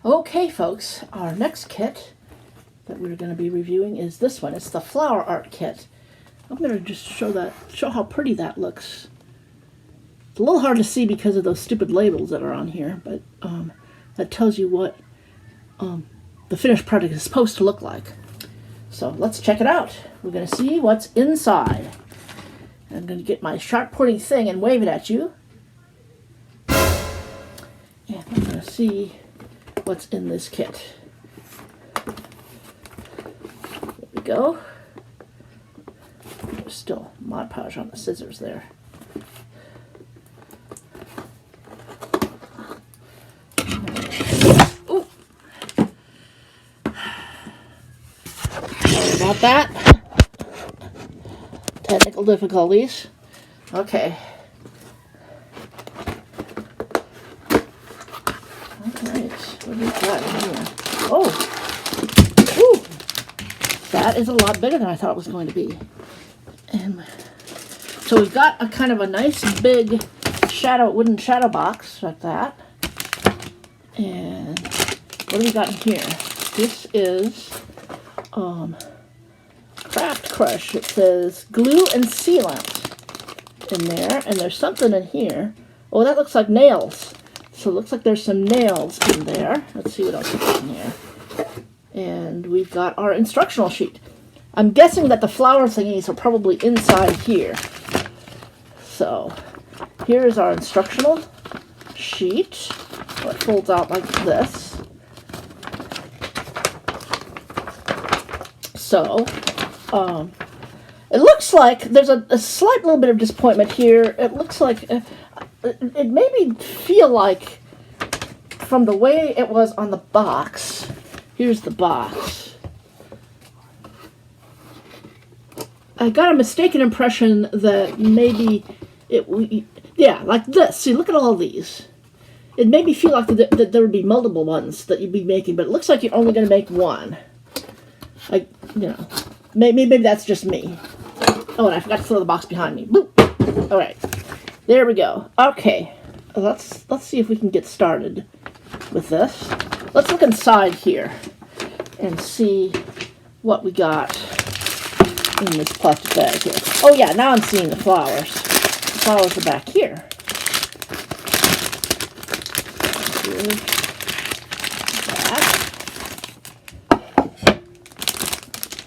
Okay, folks, our next kit that we're going to be reviewing is this one. It's the Flower Art Kit. I'm going to just show how pretty that looks. It's a little hard to see because of those stupid labels that are on here, but that tells you what the finished product is supposed to look like. So let's check it out. We're going to see what's inside. I'm going to get my sharp pointing thing and wave it at you. And I'm going to see what's in this kit. There we go. There's still Mod Podge on the scissors there. Ooh. Sorry about that. Technical difficulties. Okay. What do we got here? Oh! Ooh! That is a lot bigger than I thought it was going to be. And so we've got a kind of a nice big wooden shadow box like that. And what do we got in here? This is Craft Crush. It says glue and sealant in there. And there's something in here. Oh, that looks like nails. So it looks like there's some nails in there. Let's see what else is in here. And we've got our instructional sheet. I'm guessing that the flower thingies are probably inside here. So here is our instructional sheet. It folds out like this. So it looks like there's a slight little bit of disappointment here. It looks like it made me feel like, from the way it was on the box, here's the box, I got a mistaken impression that maybe like this. See, look at all these. It made me feel like that there would be multiple ones that you'd be making, but it looks like you're only going to make one. Maybe that's just me. Oh, and I forgot to throw the box behind me. Boop. All right. There we go. Okay, let's see if we can get started with this. Let's look inside here and see what we got in this plastic bag here. Oh yeah, now I'm seeing the flowers. The flowers are back here. Here's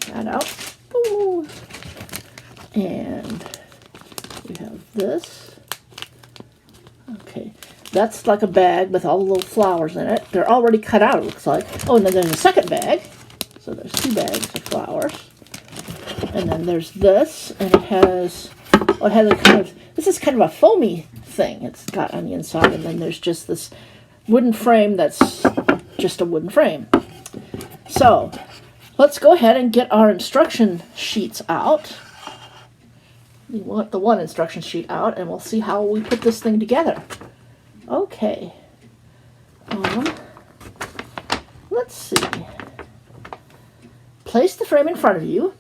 that out. Ooh. And we have this. Okay, that's like a bag with all the little flowers in it. They're already cut out, it looks like. Oh, and then there's a second bag. So there's two bags of flowers. And then there's this, and it has this is kind of a foamy thing it's got on the inside. And then there's just this wooden frame that's just a wooden frame. So let's go ahead and get our instruction sheets out. We want the one instruction sheet out, and we'll see how we put this thing together. Okay. Let's see. Place the frame in front of you.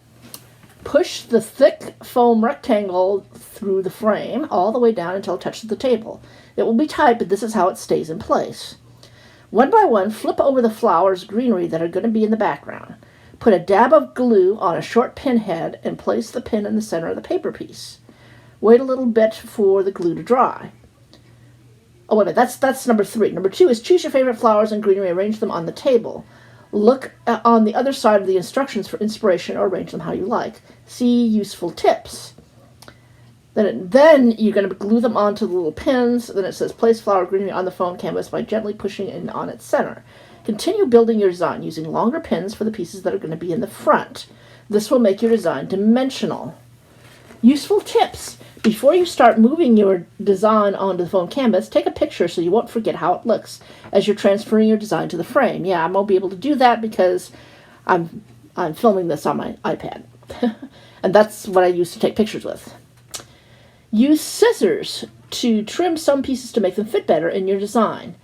Push the thick foam rectangle through the frame all the way down until it touches the table. It will be tight, but this is how it stays in place. One by one, flip over the flowers, greenery that are going to be in the background. Put a dab of glue on a short pin head and place the pin in the center of the paper piece. Wait a little bit for the glue to dry. Oh, wait a minute, that's number 3. Number 2 is choose your favorite flowers and greenery, arrange them on the table. Look on the other side of the instructions for inspiration or arrange them how you like. See useful tips. Then you're going to glue them onto the little pins. Then it says place flower greenery on the foam canvas by gently pushing it on its center. Continue building your design using longer pins for the pieces that are going to be in the front. This will make your design dimensional. Useful tips. Before you start moving your design onto the foam canvas, take a picture so you won't forget how it looks as you're transferring your design to the frame. Yeah, I won't be able to do that because I'm filming this on my iPad. And that's what I use to take pictures with. Use scissors to trim some pieces to make them fit better in your design.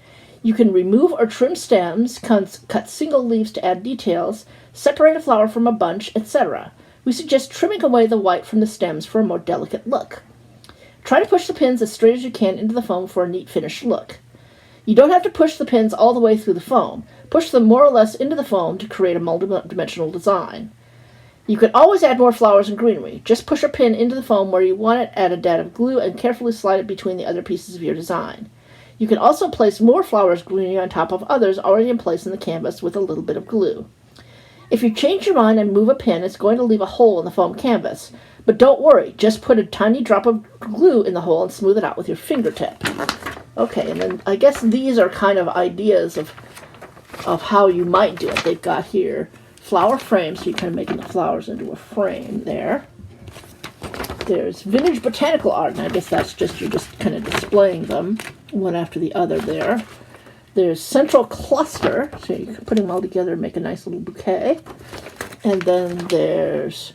You can remove or trim stems, cut single leaves to add details, separate a flower from a bunch, etc. We suggest trimming away the white from the stems for a more delicate look. Try to push the pins as straight as you can into the foam for a neat finished look. You don't have to push the pins all the way through the foam. Push them more or less into the foam to create a multi-dimensional design. You can always add more flowers and greenery. Just push a pin into the foam where you want it, add a dab of glue, and carefully slide it between the other pieces of your design. You can also place more flowers and greenery on top of others already in place in the canvas with a little bit of glue. If you change your mind and move a pin, it's going to leave a hole in the foam canvas. But don't worry, just put a tiny drop of glue in the hole and smooth it out with your fingertip. Okay, and then I guess these are kind of ideas of how you might do it. They've got here flower frames, so you're kind of making the flowers into a frame there. There's vintage botanical art, and I guess that's just, you're just kind of displaying them one after the other there. There's central cluster, so you can put them all together and make a nice little bouquet. And then there's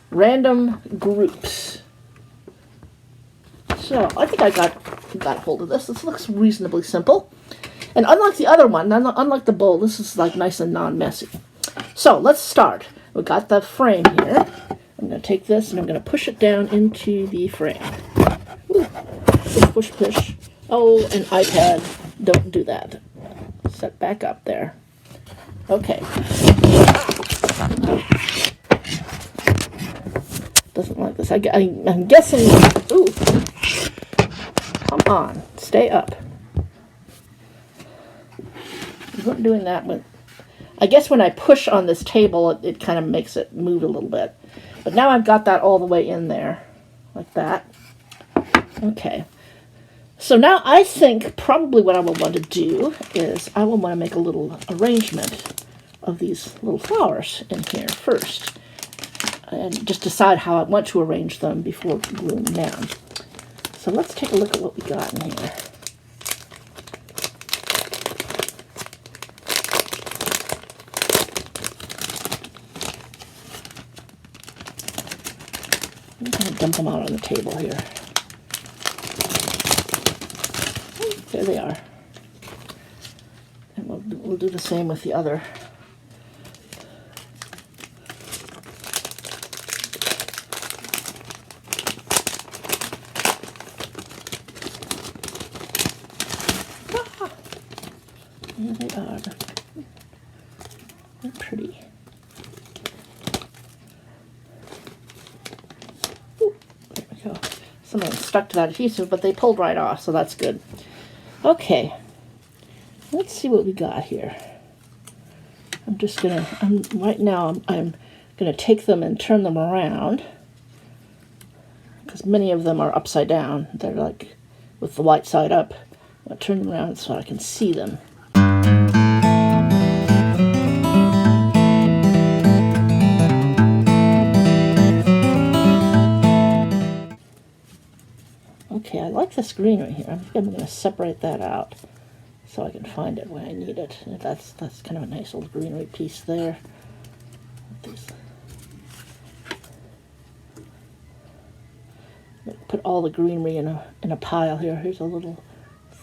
random groups. So I think I got a hold of this. This looks reasonably simple. And unlike the other one, unlike the bowl, this is like nice and non-messy. So let's start. We've got the frame here. I'm going to take this and I'm going to push it down into the frame. Ooh. Push, push, push. Oh, an iPad. Don't do that. Set back up there. Okay. Doesn't like this. I'm guessing. Ooh. Come on. Stay up. I wasn't doing that, but I guess when I push on this table, it kind of makes it move a little bit. But now I've got that all the way in there, like that. Okay. So now I think probably what I will want to do is I will want to make a little arrangement of these little flowers in here first. And just decide how I want to arrange them before gluing them down. So let's take a look at what we got in here. I'm going to dump them out on the table here. There they are. And we'll do the same with the other. There they are. They're pretty. Ooh, there we go. Some of them stuck to that adhesive, but they pulled right off, so that's good. Okay, let's see what we got here. Right now I'm gonna take them and turn them around because many of them are upside down. They're like with the white side up. I'll turn them around so I can see them. Okay, I like this greenery here. I think I'm going to separate that out so I can find it when I need it. That's kind of a nice little greenery piece there. Put all the greenery in a pile here. Here's a little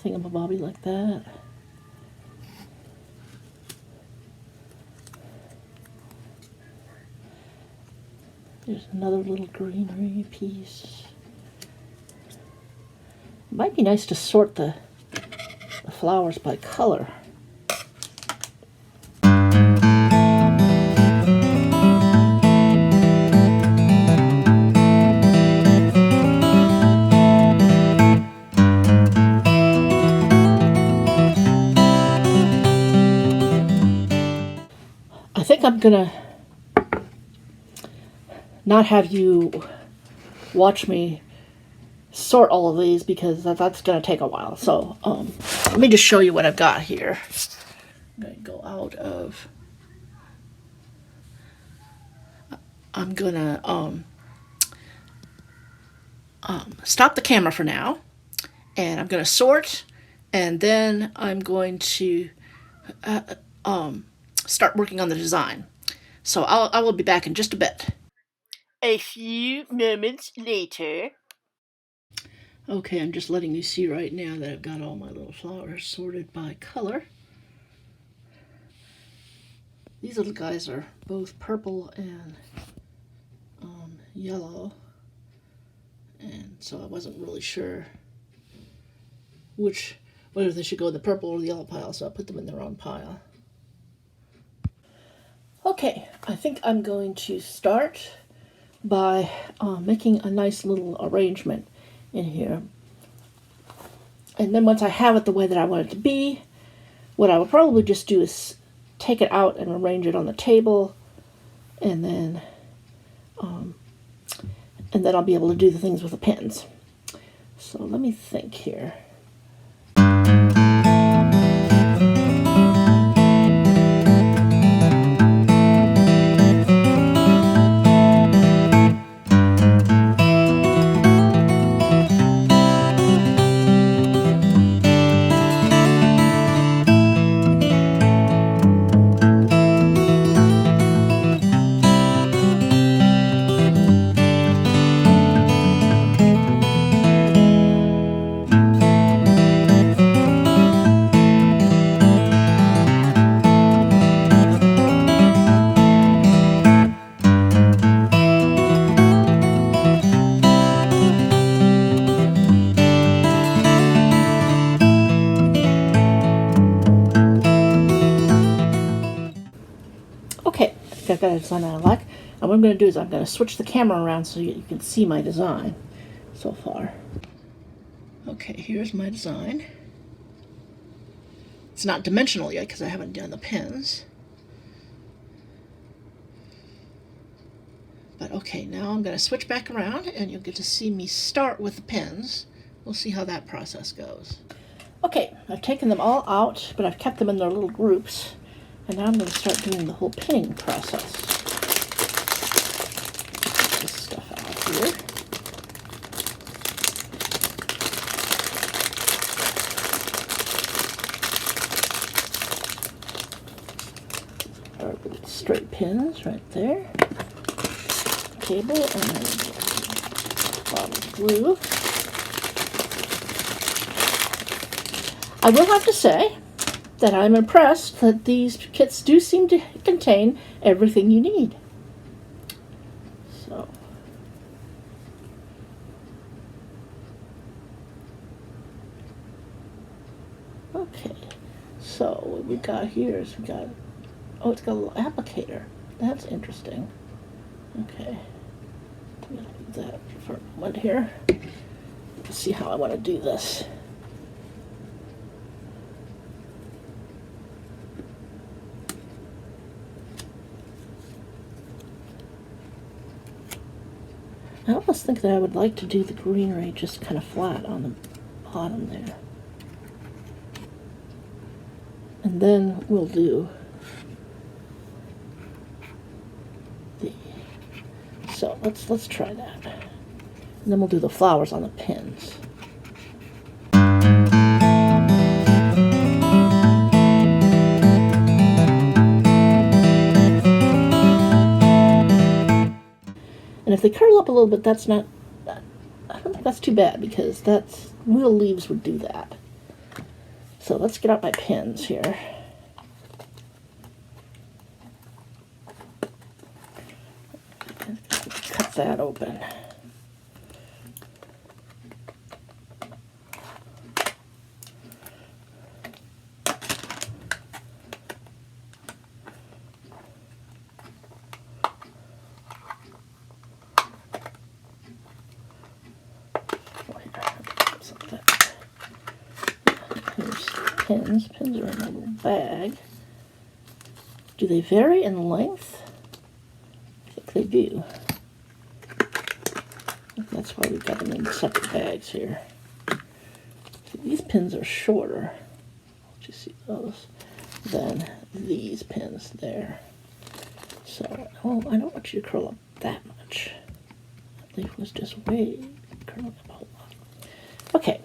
thingamabobby like that. There's another little greenery piece. It might be nice to sort the flowers by color. I think I'm gonna not have you watch me sort all of these because that's going to take a while. So let me just show you what I've got here. I'm going to go out of... I'm going to stop the camera for now. And I'm going to sort. And then I'm going to start working on the design. So I will be back in just a bit. A few moments later. Okay, I'm just letting you see right now that I've got all my little flowers sorted by color. These little guys are both purple and yellow. And so I wasn't really sure which whether they should go in the purple or the yellow pile, so I'll put them in their own pile. Okay, I think I'm going to start by making a nice little arrangement in here. And then once I have it the way that I want it to be, what I will probably just do is take it out and arrange it on the table, and then I'll be able to do the things with the pins. So let me think here. Okay, I think I've got a design that I like. And what I'm going to do is I'm going to switch the camera around so you can see my design so far. Okay, here's my design. It's not dimensional yet because I haven't done the pins. But okay, now I'm going to switch back around and you'll get to see me start with the pins. We'll see how that process goes. Okay, I've taken them all out, but I've kept them in their little groups. And now I'm going to start doing the whole pinning process. Get this stuff out here. Our little straight pins right there. Cable and bottom glue. I will have to say that I'm impressed that these kits do seem to contain everything you need. So, okay, so what we got here is it's got a little applicator. That's interesting. Okay, I'm gonna do that for a moment here. Let's see how I want to do this. I almost think that I would like to do the greenery just kind of flat on the bottom there. And then we'll do the, so let's try that. And then we'll do the flowers on the pins. And if they curl up a little bit, that's not, I don't think that's too bad because that's, real leaves would do that. So let's get out my pins here. Cut that open. Pins. Pins are in a little bag. Do they vary in length? I think they do. That's why we've got them in separate bags here. So these pins are shorter. Let you see those than these pins there. So, I don't want you to curl up that much. That leaf was just way curling up a whole lot. Okay.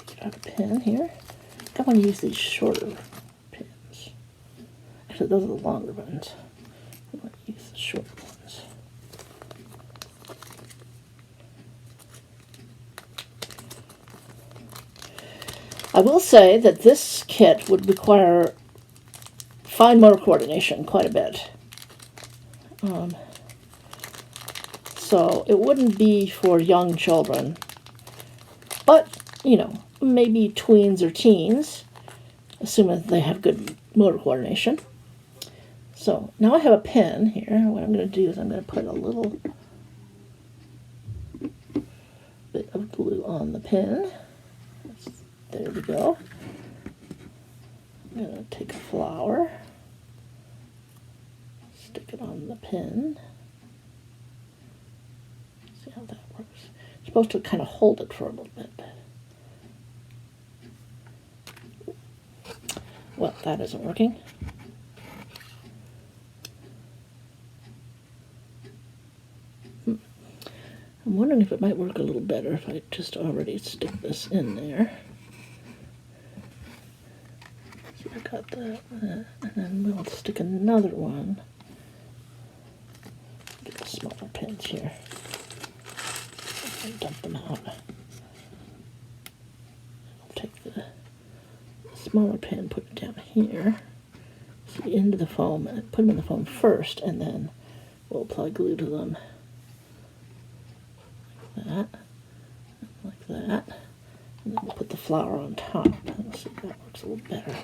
Get out a pin here. I want to use these shorter pins. Actually, those are the longer ones. I want to use the shorter ones. I will say that this kit would require fine motor coordination quite a bit. So it wouldn't be for young children, but, you know, maybe tweens or teens, assuming they have good motor coordination. So now I have a pen here. What I'm going to do is I'm going to put a little bit of glue on the pen. There we go. I'm going to take a flower, stick it on the pen. See how that works. You're supposed to kind of hold it for a little bit. Well, that isn't working. I'm wondering if it might work a little better if I just already stick this in there. So I got that, and then we'll stick another one. Get the smaller pins here. And dump them out. I'll take the smaller pin, put it down here. See, into the foam, and put them in the foam first, and then we'll apply glue to them. Like that, and then we'll put the flower on top. Let's see if that works a little better.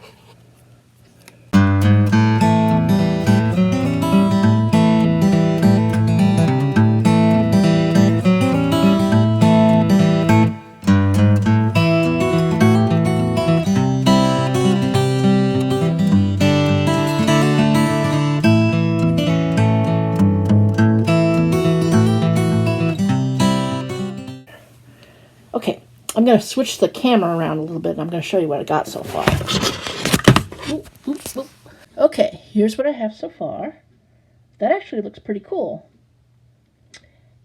Okay, I'm going to switch the camera around a little bit, and I'm going to show you what I got so far. Okay, here's what I have so far. That actually looks pretty cool.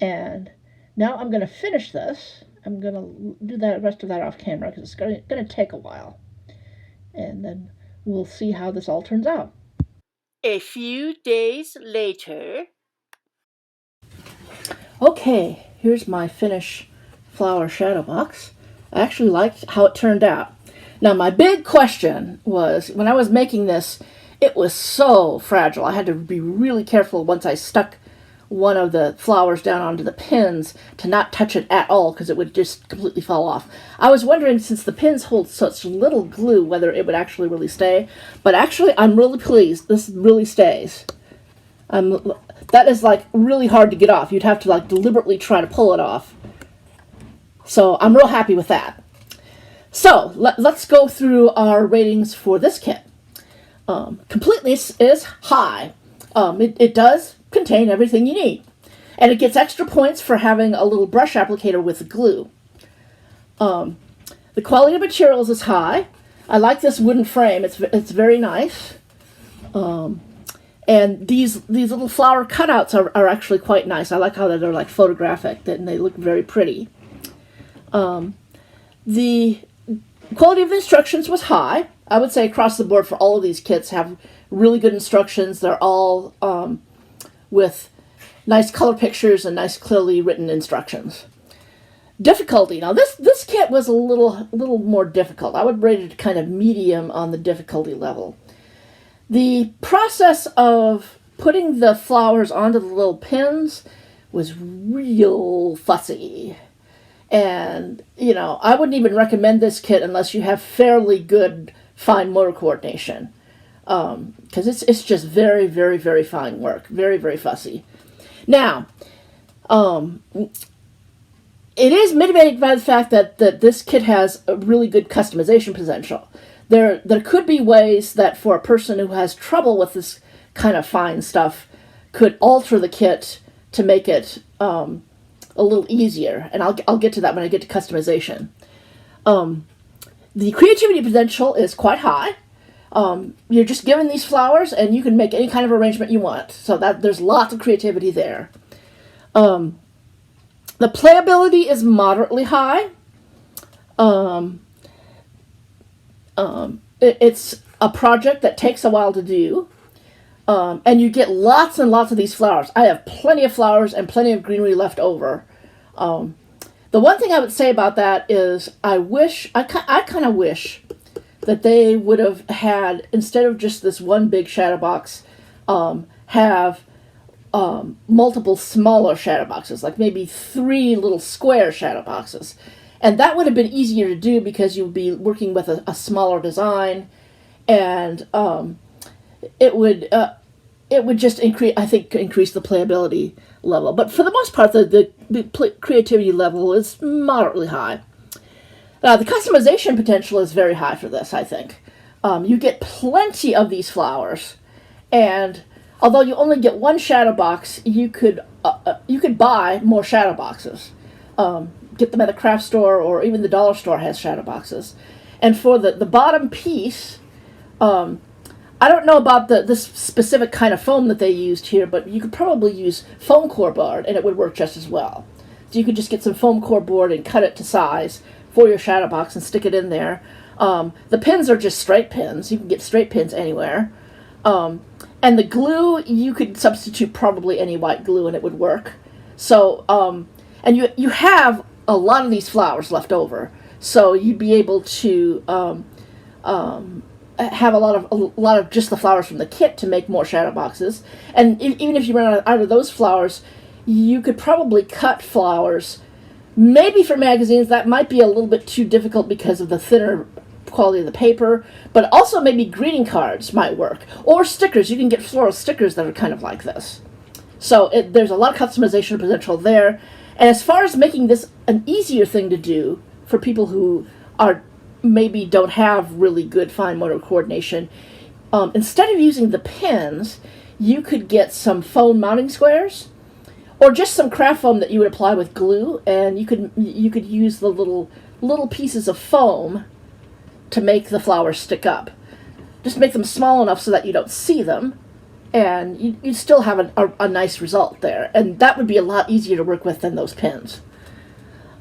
And now I'm going to finish this. I'm going to do the rest of that off camera because it's going to take a while. And then we'll see how this all turns out. A few days later. Okay, here's my finished flower shadow box. I actually liked how it turned out. Now my big question was, when I was making this, it was so fragile. I had to be really careful once I stuck one of the flowers down onto the pins to not touch it at all because it would just completely fall off. I was wondering, since the pins hold such little glue, whether it would actually really stay, but actually I'm really pleased. This really stays. That is like really hard to get off. You'd have to like deliberately try to pull it off. So I'm real happy with that. So let's go through our ratings for this kit. Completeness is high. It does contain everything you need. And it gets extra points for having a little brush applicator with glue. The quality of materials is high. I like this wooden frame. It's very nice. And these little flower cutouts are actually quite nice. I like how they're like photographic and they look very pretty. The quality of the instructions was high. I would say across the board for all of these kits have really good instructions. They're all with nice color pictures and nice clearly written instructions. Difficulty. Now this kit was a little more difficult. I would rate it kind of medium on the difficulty level. The process of putting the flowers onto the little pins was real fussy. And, you know, I wouldn't even recommend this kit unless you have fairly good fine motor coordination. Because it's just very, very, very fine work. Very, very fussy. Now, it is mitigated by the fact that this kit has a really good customization potential. There could be ways that for a person who has trouble with this kind of fine stuff could alter the kit to make it a little easier, and I'll get to that when I get to customization. The creativity potential is quite high. You're just given these flowers, and you can make any kind of arrangement you want. So that there's lots of creativity there. The playability is moderately high. It's a project that takes a while to do. And you get lots and lots of these flowers. I have plenty of flowers and plenty of greenery left over. The one thing I would say about that is I kind of wish that they would have had, instead of just this one big shadow box, have multiple smaller shadow boxes, like maybe 3 little square shadow boxes. And that would have been easier to do because you would be working with a smaller design, and it would just increase the playability level. But for the most part, the creativity level is moderately high. The customization potential is very high for this, I think. You get plenty of these flowers, and although you only get 1 shadow box, you could buy more shadow boxes. Get them at the craft store, or even the dollar store has shadow boxes. And for the bottom piece, I don't know about this specific kind of foam that they used here, but you could probably use foam core board and it would work just as well. So you could just get some foam core board and cut it to size for your shadow box and stick it in there. The pins are just straight pins. You can get straight pins anywhere. And the glue, you could substitute probably any white glue and it would work. So, and you have a lot of these flowers left over, so you'd be able to have a lot of just the flowers from the kit to make more shadow boxes. And even if you run out of those flowers, you could probably cut flowers. Maybe for magazines that might be a little bit too difficult because of the thinner quality of the paper, but also maybe greeting cards might work, or stickers. You can get floral stickers that are kind of like this. So there's a lot of customization potential there. And as far as making this an easier thing to do for people who maybe don't have really good fine motor coordination, instead of using the pins, you could get some foam mounting squares, or just some craft foam that you would apply with glue, and you could use the little pieces of foam to make the flowers stick up. Just make them small enough so that you don't see them, and you'd still have a nice result there. And that would be a lot easier to work with than those pins.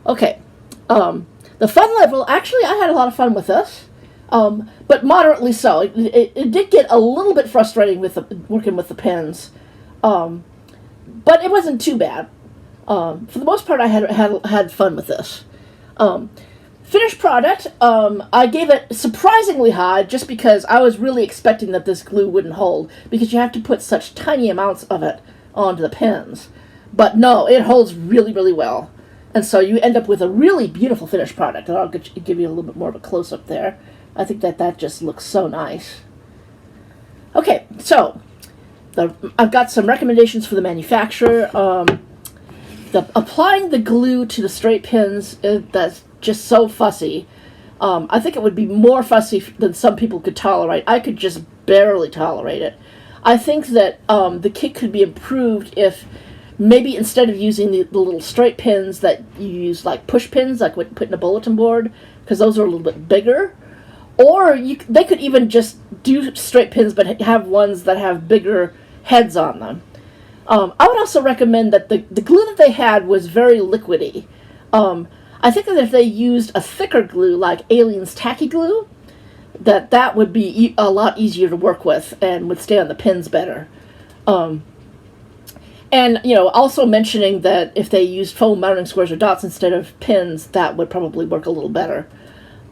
Okay, the fun level, actually I had a lot of fun with this, but moderately so. It did get a little bit frustrating with working with the pins, but it wasn't too bad. For the most part, I had fun with this. Finished product, I gave it surprisingly high just because I was really expecting that this glue wouldn't hold, because you have to put such tiny amounts of it onto the pins. But no, it holds really, really well. And so you end up with a really beautiful finished product. And I'll give you a little bit more of a close-up there. I think that just looks so nice. Okay, so I've got some recommendations for the manufacturer. Applying the glue to the straight pins, that's just so fussy. I think it would be more fussy than some people could tolerate. I could just barely tolerate it. I think that the kit could be improved if maybe instead of using the little straight pins that you use like push pins, like what you put in a bulletin board, because those are a little bit bigger. Or they could even just do straight pins but have ones that have bigger heads on them. I would also recommend that the glue that they had was very liquidy. I think that if they used a thicker glue like Alien's Tacky Glue, that would be a lot easier to work with and would stay on the pins better. And, also mentioning that if they used foam mounting squares or dots instead of pins, that would probably work a little better.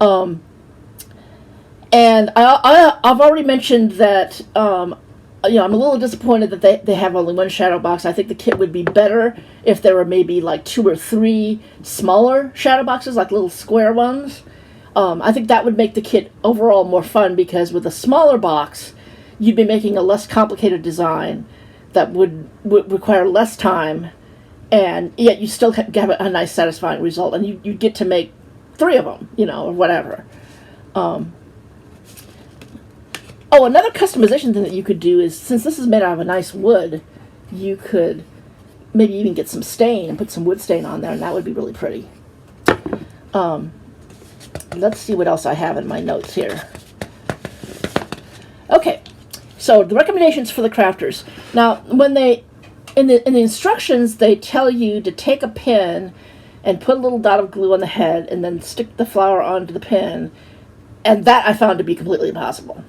And I've already mentioned that, I'm a little disappointed that they have only 1 shadow box. I think the kit would be better if there were maybe like 2 or 3 smaller shadow boxes, like little square ones. I think that would make the kit overall more fun, because with a smaller box, you'd be making a less complicated design that would require less time, and yet you still have a nice satisfying result, and you get to make 3 of them, or whatever. Another customization thing that you could do is, since this is made out of a nice wood, you could maybe even get some stain and put some wood stain on there, and that would be really pretty. Let's see what else I have in my notes here. Okay, so the recommendations for the crafters. Now, when in the instructions, they tell you to take a pin and put a little dot of glue on the head and then stick the flower onto the pin, and that I found to be completely impossible.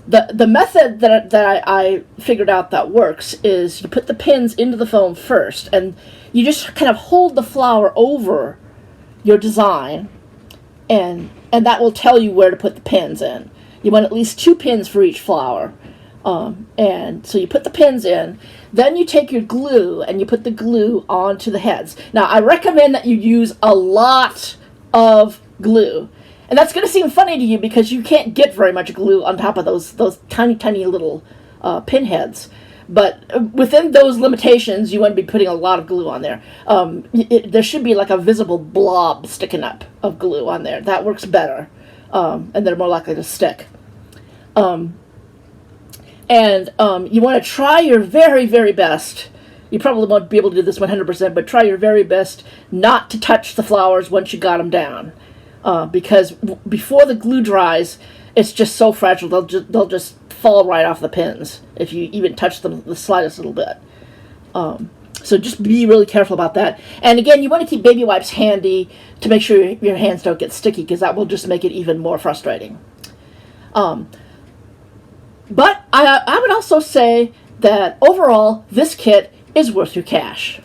The method that I figured out that works is you put the pins into the foam first, and you just kind of hold the flower over your design, and and that will tell you where to put the pins in. You want at least 2 pins for each flower. And so you put the pins in, then you take your glue and you put the glue onto the heads. Now, I recommend that you use a lot of glue. And that's going to seem funny to you because you can't get very much glue on top of those tiny, tiny little pin heads. But within those limitations, you want to be putting a lot of glue on there. There should be like a visible blob sticking up of glue on there. That works better, and they're more likely to stick. You want to try your very, very best. You probably won't be able to do this 100%, but try your very best not to touch the flowers once you got them down. Because before the glue dries, it's just so fragile, they'll just fall right off the pins if you even touch them the slightest little bit. So just be really careful about that. And again, you want to keep baby wipes handy to make sure your hands don't get sticky, because that will just make it even more frustrating. But I would also say that overall, this kit is worth your cash.